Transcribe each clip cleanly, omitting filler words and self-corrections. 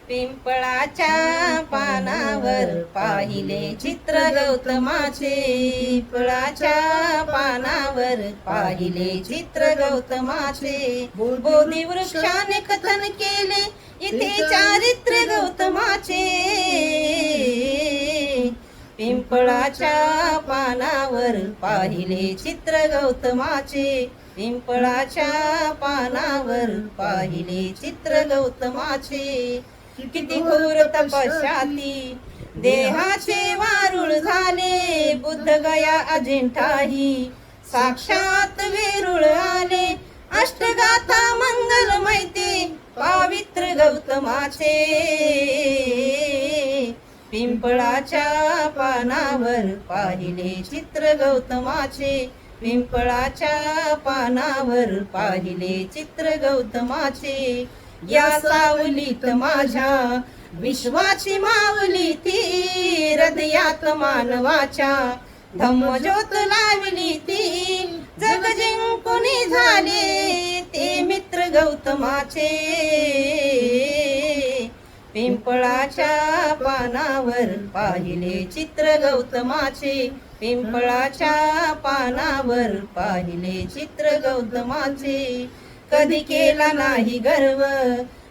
पिंपळाच्या पानावर पाहिले चित्र गौतमाचे. पिंपळाच्या पानावर पाहिले चित्र गौतमाचे. बोधी वृक्षाने कथन केले इथे चारित्र्य गौतमाचे. पिंपळाच्या पानावर पाहिले चित्र गौतमाचे. पिंपळाच्या पानावर पाहिले चित्र गौतमाचे. किती घोर तपश्चाती देहाचे वारुळ झाले. बुद्ध गया अजिंठाही साक्षात वेरुळ आले. अष्टगाथा मंगलमय ते पवित्र गौतमाचे. पिंपळाच्या पानावर पाहिले चित्र गौतमाचे. पिंपळाच्या पानावर पाहिले चित्र गौतमाचे. या सावलीत माझ्या विश्वाची माऊली ती. हृदयात मानवाच्या धम्मज्योत लावली ती. जग जिंकून झाले ते मित्र गौतमाचे. पिंपळाच्या पानावर पाहिले चित्र गौतमाचे. पिंपळाच्या पानावर पाहिले चित्र गौतमाचे. कधी केला नाही गर्व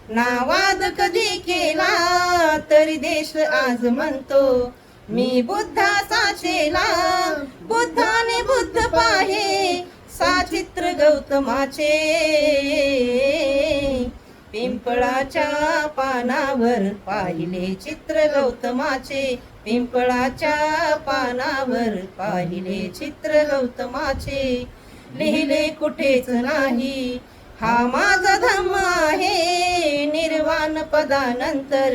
नावाद कधी केला. तरी देश आज म्हणतो मी बुद्धाचा चेला. बुद्धाने बुद्ध पाहे साचित्र गौतमाचे. पिंपळाच्या पानावर पाहिले चित्र गौतमाचे. पिंपळाच्या पानावर पाहिले चित्र गौतमाचे. लिहिले कुठेच नाही हा माझा धम्म आहे. निर्वाण पदानंतर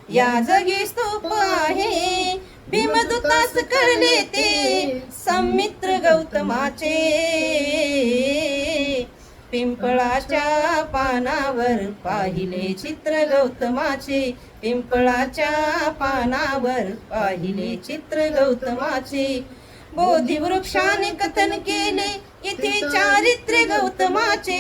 या जगी स्तूप आहे. भीमदूतास कळले ते समित्र गौतमाचे. पिंपळाच्या पानावर पाहिले चित्र गौतमाचे. पिंपळाच्या पानावर पाहिले चित्र गौतमाचे. बोधी वृक्षाने कथन केले इथे चारित्र्य गौतमाचे.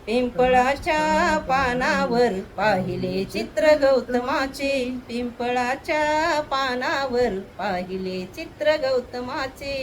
पिंपळाच्या पानावर पाहिले चित्र गौतमाचे. पिंपळाच्या पानावर पाहिले चित्र गौतमाचे.